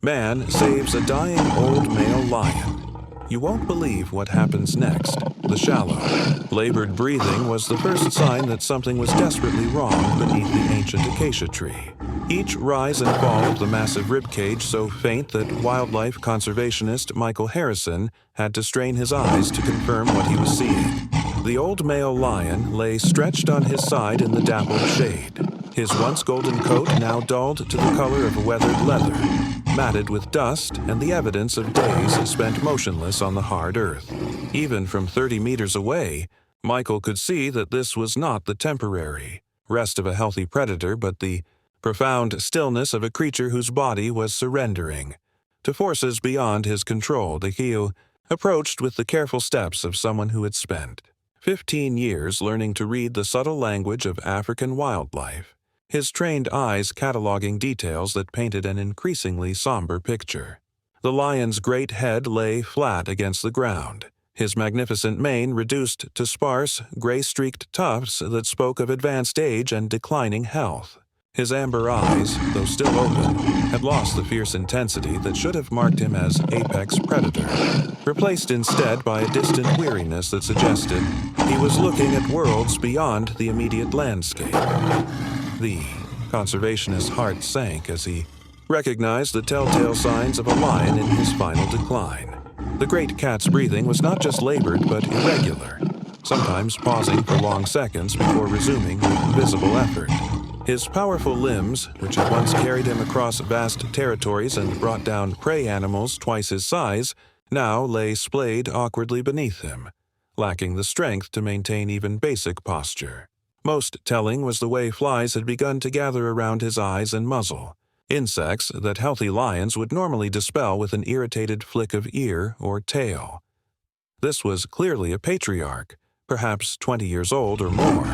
Man saves a dying old male lion. You won't believe what happens next. The shallow, labored breathing was the first sign that something was desperately wrong beneath the ancient acacia tree. Each rise and fall of the massive ribcage so faint that wildlife conservationist Michael Harrison had to strain his eyes to confirm what he was seeing. The old male lion lay stretched on his side in the dappled shade, his once golden coat now dulled to the color of weathered leather, matted with dust and the evidence of days spent motionless on the hard earth. Even from 30 meters away, Michael could see that this was not the temporary rest of a healthy predator, but the profound stillness of a creature whose body was surrendering to forces beyond his control. The Hiu approached with the careful steps of someone who had spent 15 years learning to read the subtle language of African wildlife, his trained eyes cataloging details that painted an increasingly somber picture. The lion's great head lay flat against the ground, his magnificent mane reduced to sparse, gray-streaked tufts that spoke of advanced age and declining health. His amber eyes, though still open, had lost the fierce intensity that should have marked him as apex predator, replaced instead by a distant weariness that suggested he was looking at worlds beyond the immediate landscape. The conservationist's heart sank as he recognized the telltale signs of a lion in his final decline. The great cat's breathing was not just labored but irregular, sometimes pausing for long seconds before resuming with visible effort. His powerful limbs, which had once carried him across vast territories and brought down prey animals twice his size, now lay splayed awkwardly beneath him, lacking the strength to maintain even basic posture. Most telling was the way flies had begun to gather around his eyes and muzzle, insects that healthy lions would normally dispel with an irritated flick of ear or tail. This was clearly a patriarch, perhaps 20 years old or more,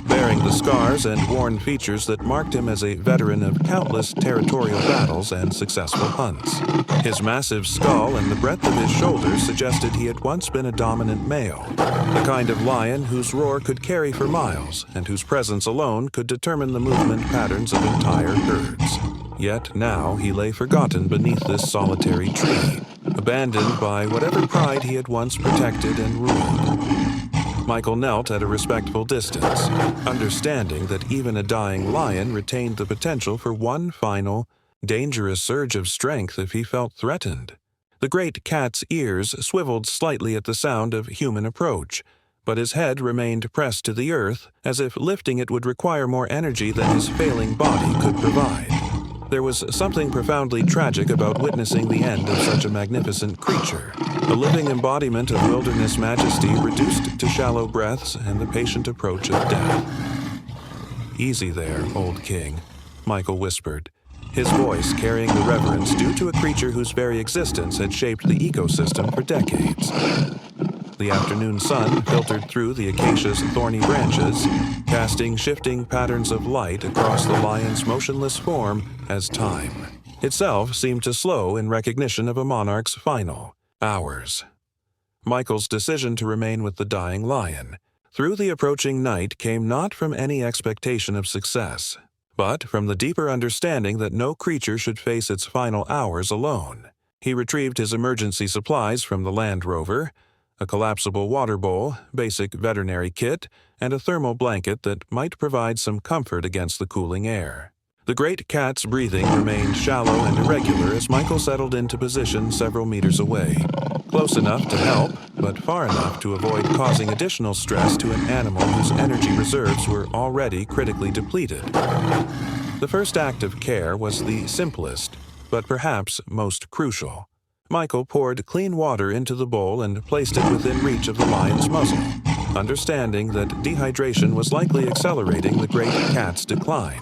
bearing the scars and worn features that marked him as a veteran of countless territorial battles and successful hunts. His massive skull and the breadth of his shoulders suggested he had once been a dominant male, the kind of lion whose roar could carry for miles and whose presence alone could determine the movement patterns of entire herds. Yet now he lay forgotten beneath this solitary tree, abandoned by whatever pride he had once protected and ruled. Michael knelt at a respectful distance, understanding that even a dying lion retained the potential for one final, dangerous surge of strength if he felt threatened. The great cat's ears swiveled slightly at the sound of human approach, but his head remained pressed to the earth as if lifting it would require more energy than his failing body could provide. There was something profoundly tragic about witnessing the end of such a magnificent creature, a living embodiment of wilderness majesty reduced to shallow breaths and the patient approach of death. "Easy there, old king," Michael whispered, his voice carrying the reverence due to a creature whose very existence had shaped the ecosystem for decades. The afternoon sun filtered through the acacia's thorny branches, casting shifting patterns of light across the lion's motionless form as time itself seemed to slow in recognition of a monarch's final hours. Michael's decision to remain with the dying lion through the approaching night came not from any expectation of success, but from the deeper understanding that no creature should face its final hours alone. He retrieved his emergency supplies from the Land Rover, a collapsible water bowl, basic veterinary kit, and a thermal blanket that might provide some comfort against the cooling air. The great cat's breathing remained shallow and irregular as Michael settled into position several meters away, close enough to help, but far enough to avoid causing additional stress to an animal whose energy reserves were already critically depleted. The first act of care was the simplest, but perhaps most crucial. Michael poured clean water into the bowl and placed it within reach of the lion's muzzle, understanding that dehydration was likely accelerating the great cat's decline.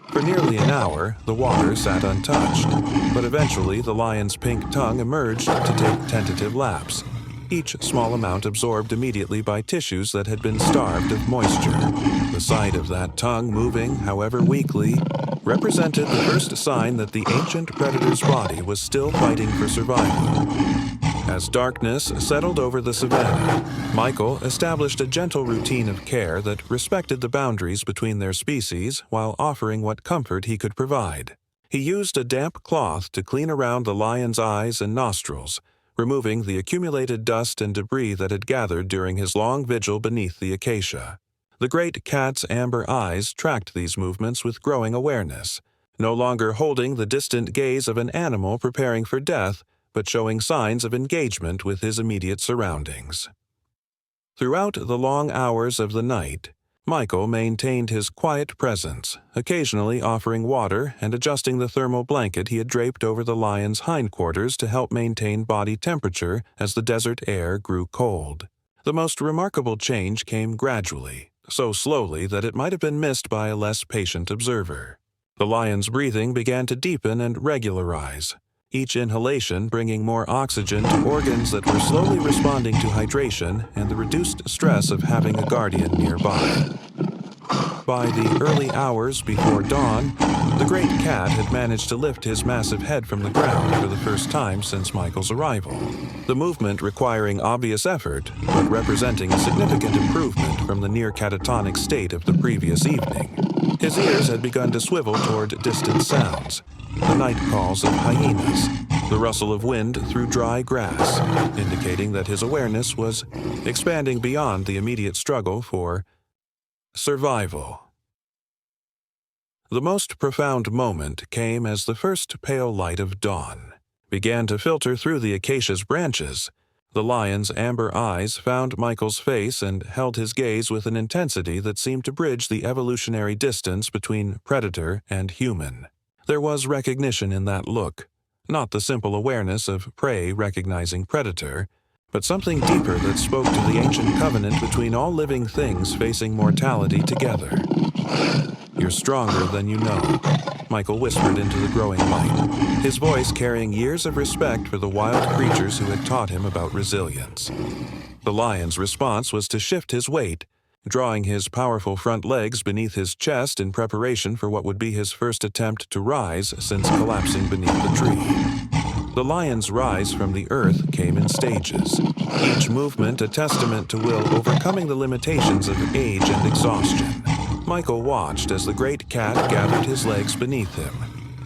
For nearly an hour, the water sat untouched, but eventually the lion's pink tongue emerged to take tentative laps, each small amount absorbed immediately by tissues that had been starved of moisture. The sight of that tongue moving, however weakly, represented the first sign that the ancient predator's body was still fighting for survival. As darkness settled over the savannah, Michael established a gentle routine of care that respected the boundaries between their species while offering what comfort he could provide. He used a damp cloth to clean around the lion's eyes and nostrils, removing the accumulated dust and debris that had gathered during his long vigil beneath the acacia. The great cat's amber eyes tracked these movements with growing awareness, no longer holding the distant gaze of an animal preparing for death, but showing signs of engagement with his immediate surroundings. Throughout the long hours of the night, Michael maintained his quiet presence, occasionally offering water and adjusting the thermal blanket he had draped over the lion's hindquarters to help maintain body temperature as the desert air grew cold. The most remarkable change came gradually, so slowly that it might have been missed by a less patient observer. The lion's breathing began to deepen and regularize, each inhalation bringing more oxygen to organs that were slowly responding to hydration and the reduced stress of having a guardian nearby. By the early hours before dawn, the great cat had managed to lift his massive head from the ground for the first time since Michael's arrival, the movement requiring obvious effort, but representing a significant improvement from the near catatonic state of the previous evening. His ears had begun to swivel toward distant sounds, the night calls of hyenas, the rustle of wind through dry grass, indicating that his awareness was expanding beyond the immediate struggle for survival. The most profound moment came as the first pale light of dawn began to filter through the acacia's branches. The lion's amber eyes found Michael's face and held his gaze with an intensity that seemed to bridge the evolutionary distance between predator and human. There was recognition in that look, not the simple awareness of prey recognizing predator, but something deeper that spoke to the ancient covenant between all living things facing mortality together. "You're stronger than you know," Michael whispered into the growing light, his voice carrying years of respect for the wild creatures who had taught him about resilience. The lion's response was to shift his weight, drawing his powerful front legs beneath his chest in preparation for what would be his first attempt to rise since collapsing beneath the tree. The lion's rise from the earth came in stages, each movement a testament to will overcoming the limitations of age and exhaustion. Michael watched as the great cat gathered his legs beneath him,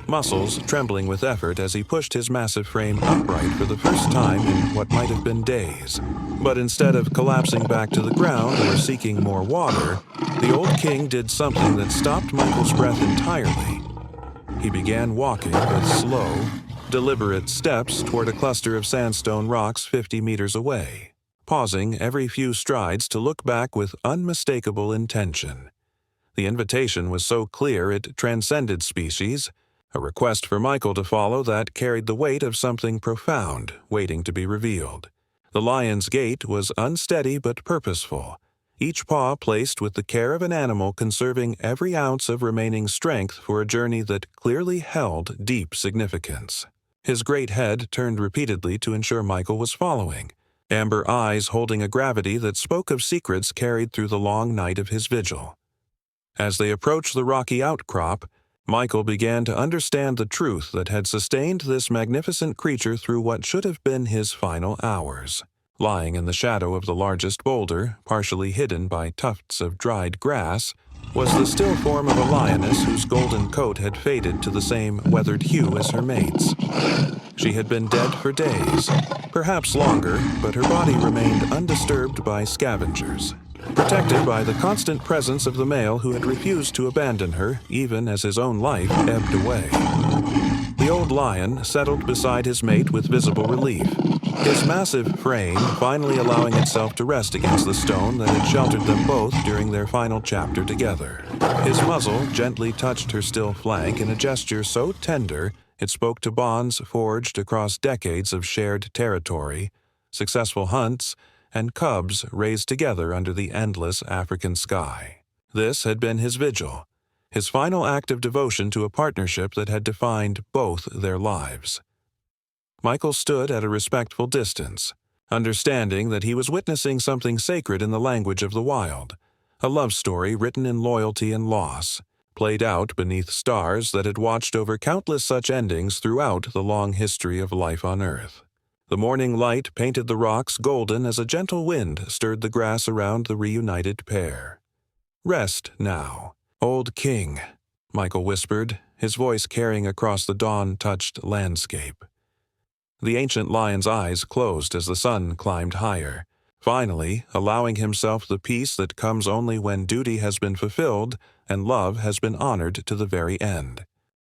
muscles trembling with effort as he pushed his massive frame upright for the first time in what might have been days. But instead of collapsing back to the ground or seeking more water, the old king did something that stopped Michael's breath entirely. He began walking with slow, deliberate steps toward a cluster of sandstone rocks 50 meters away, pausing every few strides to look back with unmistakable intention. The invitation was so clear it transcended species, a request for Michael to follow that carried the weight of something profound waiting to be revealed. The lion's gait was unsteady but purposeful, each paw placed with the care of an animal conserving every ounce of remaining strength for a journey that clearly held deep significance. His great head turned repeatedly to ensure Michael was following, amber eyes holding a gravity that spoke of secrets carried through the long night of his vigil. As they approached the rocky outcrop, Michael began to understand the truth that had sustained this magnificent creature through what should have been his final hours. Lying in the shadow of the largest boulder, partially hidden by tufts of dried grass, was the still form of a lioness whose golden coat had faded to the same weathered hue as her mate's. She had been dead for days, perhaps longer, but her body remained undisturbed by scavengers, protected by the constant presence of the male who had refused to abandon her even as his own life ebbed away. The old lion settled beside his mate with visible relief, his massive frame finally allowing itself to rest against the stone that had sheltered them both during their final chapter together. His muzzle gently touched her still flank in a gesture so tender it spoke to bonds forged across decades of shared territory, successful hunts, and cubs raised together under the endless African sky. This had been his vigil, his final act of devotion to a partnership that had defined both their lives. Michael stood at a respectful distance, understanding that he was witnessing something sacred in the language of the wild, a love story written in loyalty and loss, played out beneath stars that had watched over countless such endings throughout the long history of life on Earth. The morning light painted the rocks golden as a gentle wind stirred the grass around the reunited pair. "Rest now, old king," Michael whispered, his voice carrying across the dawn-touched landscape. The ancient lion's eyes closed as the sun climbed higher, finally allowing himself the peace that comes only when duty has been fulfilled and love has been honored to the very end.